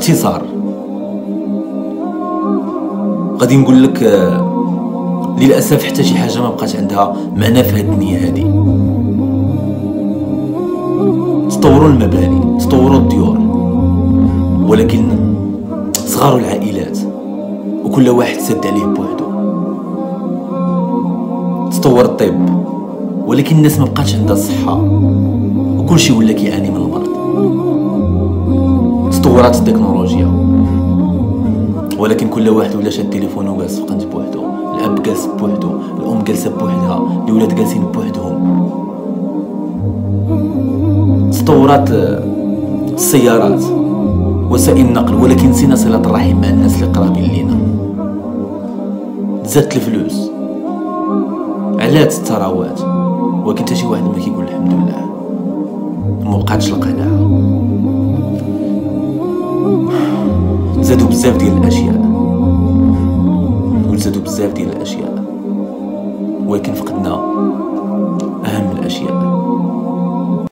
باختصار غادي نقول لك للاسف حتى شي حاجه ما بقات عندها معنى في هذه الدنيا هذه. تطوروا المباني، تطوروا الديور، ولكن صغاروا العائلات وكل واحد سد عليه بوحدو. تطور الطب ولكن الناس ما بقاتش عندها الصحه وكلشي ولا كيعاني من المرض. تطورات التكنولوجيا ولكن كل واحد ولا شاد تليفونه وجالس في قنت بوحدو، الاب جالس بوحدو، الام جالسه بوحدها، الولاد جالسين بوحدهم. تطورات السيارات، وسائل النقل، ولكن نسينا صلة الرحم مع الناس اللي قرابين لينا. زادت الفلوس، علات الثروات، ولكن حتى شي واحد ما كيقول الحمد لله. مبقاتش القناعة. زادوا بزاف ديال الاشياء ولكن فقدنا